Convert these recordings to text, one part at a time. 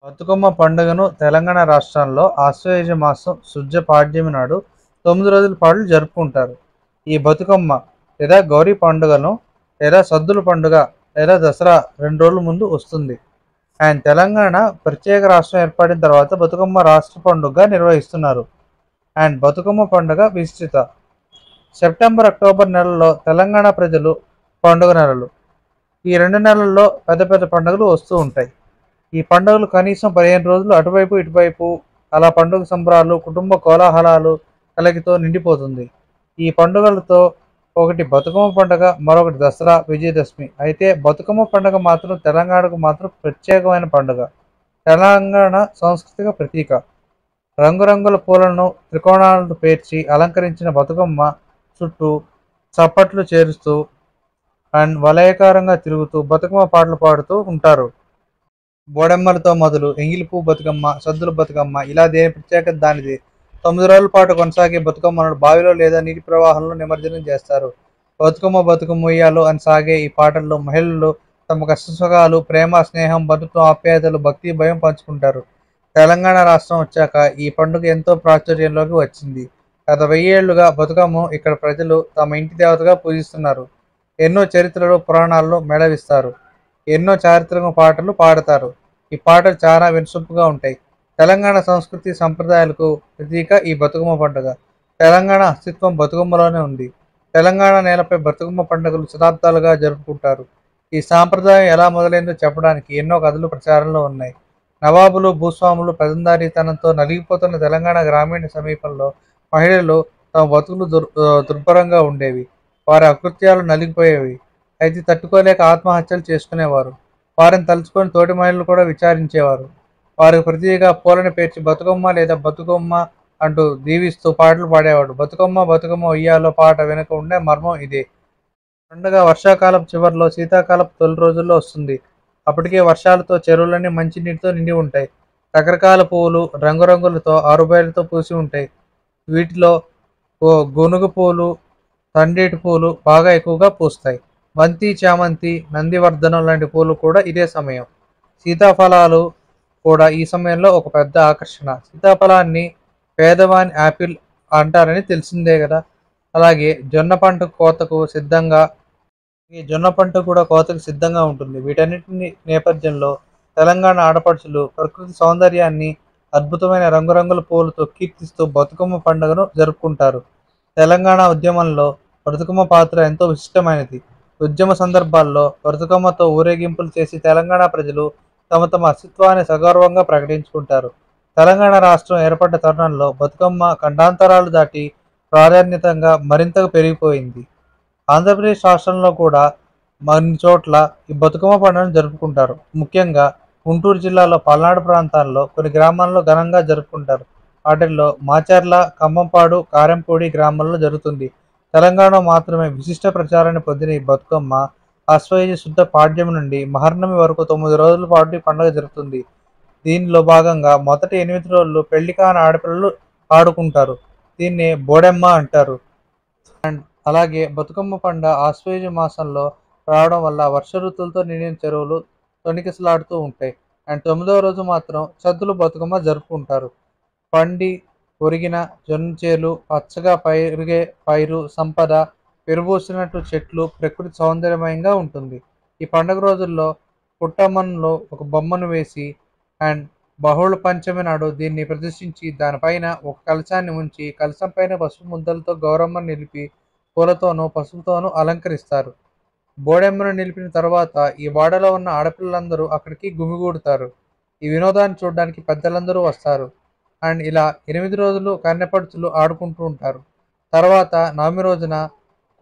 బతుకమ్మ పండుగను తెలంగాణ రాష్ట్రంలో ఆశ్వయుజ మాసం శుద్ధ పాడ్యమి నాడు 9 రోజుల పాటు జరుపుకుంటారు. ఈ బతుకమ్మ లేదా గౌరీ పండుగను లేదా సద్దుల పండుగ లేదా దసరా 2 రోజుల ముందు వస్తుంది. అండ్ తెలంగాణ ప్రత్యేక రాష్ట్రం ఏర్పడిన తర్వాత బతుకమ్మ రాష్ట్ర పండుగగా నిర్వహిస్తున్నారు. అండ్ బతుకమ్మ పండుగ విస్తృత సెప్టెంబర్ అక్టోబర్ నెలల్లో తెలంగాణ ప్రజలు పండుగ నెలలు. ఈ 2 నెలల్లో పెద్ద పెద్ద పండుగలు వస్తూ ఉంటాయి. ఈ పండుగలు కనీసం 15 రోజులు అటువైపు ఇటువైపు అలా పండుగ సంబరాలు కుటుంబ కోలాహలాలు కలిగితో నిండిపోతుంది. ఈ పండుగలతో ఒకటి బతుకమ్మ పండుగ, మరొకటి దసరా, విజయదశమి. అయితే బతుకమ్మ పండుగ మాత్రం తెలంగాణకు మాత్రం ప్రత్యేకమైన పండుగ. తెలంగాణ సాంస్కృతిక ప్రతీక. రంగురంగుల పూలను త్రికోణాలను పేర్చి అలంకరించిన బతుకమ్మ చుట్టూ చప్పట్లు చేరుస్తూ అండ్ వలయకారంగా తిరుగుతూ బతుకమ్మ పాటలు పాడుతూ ఉంటారు. బోడెమ్మలతో మొదలు ఎంగిలిపూ బతుకమ్మ, సద్దుల బతుకమ్మ ఇలా దేని ప్రత్యేకత దానిది. 9 రోజుల పాటు కొనసాగే బతుకమ్మలను బావిలో లేదా నీటి ప్రవాహంలో నిమజ్జనం చేస్తారు. బతుకమ్మ బతుకమ్మ ఉయ్యాలో అని సాగే ఈ పాటల్లో మహిళలు తమ కష్టసుఖాలు, ప్రేమ, స్నేహం, బంధుత్వం, ఆప్యాయతలు, భక్తి, భయం పంచుకుంటారు. తెలంగాణ రాష్ట్రం వచ్చాక ఈ పండుగ ఎంతో ప్రాచుర్యంలోకి వచ్చింది. గత 1000 ఏళ్లుగా బతుకమ్మ ఇక్కడ ప్రజలు తమ ఇంటి దేవతగా పూజిస్తున్నారు. ఎన్నో చరిత్రలు, పురాణాల్లో మేళవిస్తారు. ఎన్నో చారిత్రక పాటలు పాడతారు. ఈ పాటలు చాలా వినసొంపుగా ఉంటాయి. తెలంగాణ సంస్కృతి సంప్రదాయాలకు ప్రతీక ఈ బతుకమ్మ పండుగ. తెలంగాణ అస్తిత్వం బతుకమ్మలోనే ఉంది. తెలంగాణ నేలపై బతుకమ్మ పండుగలు శతాబ్దాలుగా జరుపుకుంటారు. ఈ సాంప్రదాయం ఎలా మొదలైందో చెప్పడానికి ఎన్నో కథలు ప్రచారంలో ఉన్నాయి. నవాబులు, భూస్వాములు పెదందారీతనంతో నలిగిపోతున్న తెలంగాణ గ్రామీణ సమీపంలో మహిళలు తమ బతుకులు దుర్భరంగా ఉండేవి. వారి అకృత్యాలు నలిగిపోయేవి. అయితే తట్టుకోలేక ఆత్మహత్యలు చేసుకునేవారు. వారిని తలుచుకొని తోటి మహిళలు కూడా విచారించేవారు. వారికి ప్రతిగా పూలను పేర్చి బతుకమ్మ లేదా బతుకమ్మ అంటూ దీవిస్తూ పాటలు పాడేవాడు. బతుకమ్మ బతుకమ్మ ఉయ్యాలో పాట వెనుక ఉండే మర్మం ఇదే. పండుగ వర్షాకాలపు చివరిలో, శీతాకాలపు తొలి రోజుల్లో వస్తుంది. అప్పటికే వర్షాలతో చెరువులన్నీ మంచినీటితో నిండి ఉంటాయి. రకరకాల పువ్వులు రంగురంగులతో ఆరుబయలతో పూసి ఉంటాయి. వీటిలో గొనుగు పూలు, తండేటి పూలు బాగా ఎక్కువగా పూస్తాయి. బంతి, చామంతి, నందివర్ధనం లాంటి పూలు కూడా ఇదే సమయం. సీతాఫలాలు కూడా ఈ సమయంలో ఒక పెద్ద ఆకర్షణ. సీతాఫలాన్ని పేదవాని యాపిల్ అంటారని తెలిసిందే కదా. అలాగే జొన్న పంట కూడా కోతకు సిద్ధంగా ఉంటుంది. వీటన్నిటిని నేపథ్యంలో తెలంగాణ ఆడపడుచులు ప్రకృతి సౌందర్యాన్ని అద్భుతమైన రంగురంగుల పూలతో కీర్తిస్తూ బతుకమ్మ పండుగను జరుపుకుంటారు. తెలంగాణ ఉద్యమంలో బతుకమ్మ పాత్ర ఎంతో విశిష్టమైనది. ఉద్యమ సందర్భాల్లో బతుకమ్మతో ఊరేగింపులు చేసి తెలంగాణ ప్రజలు తమ తమ అస్తిత్వాన్ని సగౌరవంగా ప్రకటించుకుంటారు. తెలంగాణ రాష్ట్రం ఏర్పడ్డ తరుణంలో బతుకమ్మ ఖండాంతరాలు దాటి ప్రాధాన్యతంగా మరింతగా పెరిగిపోయింది. ఆంధ్రప్రదేశ్ రాష్ట్రంలో కూడా మరిన్ని చోట్ల ఈ బతుకమ్మ పండుగను జరుపుకుంటారు. ముఖ్యంగా గుంటూరు జిల్లాలో పల్నాడు ప్రాంతాల్లో కొన్ని గ్రామాల్లో ఘనంగా జరుపుకుంటారు. వాటిల్లో మాచర్ల, ఖమ్మంపాడు, కారెంపూడి గ్రామాల్లో జరుగుతుంది. తెలంగాణ మాత్రమే విశిష్ట ప్రచారాన్ని పొందిన ఈ బతుకమ్మ ఆశ్వయుజ శుద్ధ పాడ్యమి నుండి మహర్నమి వరకు 9 రోజుల పాటు ఈ పండుగ జరుగుతుంది. దీనిలో భాగంగా మొదటి 8 రోజులు పెళ్లి కాని ఆడపిల్లలు ఆడుకుంటారు. దీన్ని బోడెమ్మ అంటారు. అండ్ అలాగే బతుకమ్మ పండుగ ఆశ్వయుజ మాసంలో రావడం వల్ల వర్ష ఋతువులతో నిండిన చెరువులు తొణికిసలాడుతూ ఉంటాయి. అండ్ 9వ రోజు మాత్రం సద్దుల బతుకమ్మ జరుపుకుంటారు. పండి ఒరిగిన జొన్న చేలు, పచ్చగా పెరిగే పైరు, సంపద విరబూసినట్లు చెట్లు, ప్రకృతి సౌందర్యమయంగా ఉంటుంది. ఈ పండుగ రోజుల్లో పుట్టమ్మలో ఒక బొమ్మను వేసి అండ్ బహుళ పంచమి నాడు దీన్ని ప్రదర్శించి దానిపైన ఒక కలశాన్ని ఉంచి కలశం పైన పసుపు ముద్దలతో గౌరమ్మను నిలిపి పూలతోనూ పసుపుతోనూ అలంకరిస్తారు. బోడెమ్మను నిలిపిన తర్వాత ఈ వాడలో ఉన్న ఆడపిల్లలందరూ అక్కడికి గుమిగూడుతారు. ఈ వినోదాన్ని చూడడానికి పెద్దలందరూ వస్తారు. అండ్ ఇలా 8 రోజులు కన్నెపడుచులు ఆడుకుంటూ ఉంటారు. తర్వాత నవమి రోజున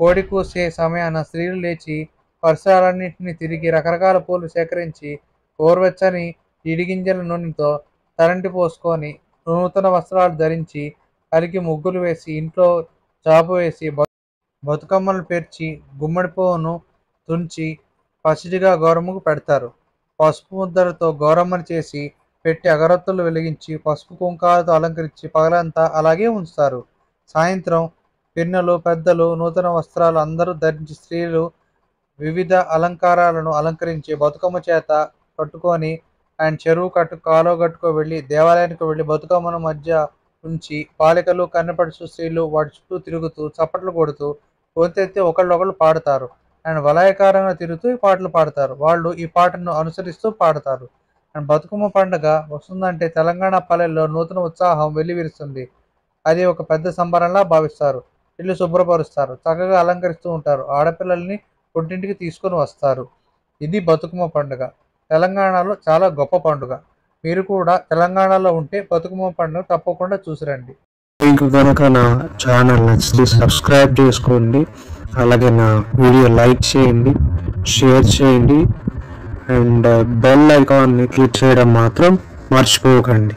కోడి కూసే సమయాన స్త్రీలు లేచి పరిసరాలన్నింటినీ తిరిగి రకరకాల పూలు సేకరించి గోరువెచ్చని ఇడిగింజల నూనెతో తలంటి పోసుకొని నూతన వస్త్రాలు ధరించి కలిగి ముగ్గులు వేసి ఇంట్లో చాపు వేసి బతుకమ్మలు పేర్చి గుమ్మడి పువ్వును తుంచి పసిడిగా గౌరమ్మకు పెడతారు. పసుపు ముద్దలతో గౌరమ్మను చేసి పెట్టి అగరొత్తులు వెలిగించి పసుపు కుంకాలతో అలంకరించి పగలంతా అలాగే ఉంచుతారు. సాయంత్రం పిన్నలు, పెద్దలు నూతన వస్త్రాలు అందరూ ధరించి స్త్రీలు వివిధ అలంకారాలను అలంకరించి బతుకమ్మ చేత పట్టుకొని అండ్ చెరువు కట్టు కాలువ గట్టుకు వెళ్ళి దేవాలయానికి వెళ్ళి బతుకమ్మను మధ్య ఉంచి బాలికలు కన్నపడుచు స్త్రీలు వాటి చుట్టూ తిరుగుతూ చప్పట్లు కొడుతూ గొంతెత్తి ఒకళ్ళొకళ్ళు పాడతారు. అండ్ వలయకారంగా తిరుగుతూ ఈ పాటలు పాడతారు. వాళ్ళు ఈ పాటను అనుసరిస్తూ పాడతారు. అండ్ బతుకమ్మ పండుగ వస్తుందంటే తెలంగాణ పల్లెల్లో నూతన ఉత్సాహం వెల్లివిరుస్తుంది. అది ఒక పెద్ద సంబరంలా భావిస్తారు. ఇల్లు శుభ్రపరుస్తారు, చక్కగా అలంకరిస్తూ ఉంటారు, ఆడపిల్లల్ని పుట్టింటికి తీసుకొని వస్తారు. ఇది బతుకమ్మ పండుగ. తెలంగాణలో చాలా గొప్ప పండుగ. మీరు కూడా తెలంగాణలో ఉంటే బతుకమ్మ పండుగ తప్పకుండా చూసిరండి. మీకు కనుక నా ఛానల్ నచ్చితే సబ్స్క్రైబ్ చేసుకోండి, అలాగే నా వీడియో లైక్ చేయండి, షేర్ చేయండి అండ్ బెల్ ఐకాన్ని క్లిక్ చేయడం మాత్రం మర్చిపోకండి.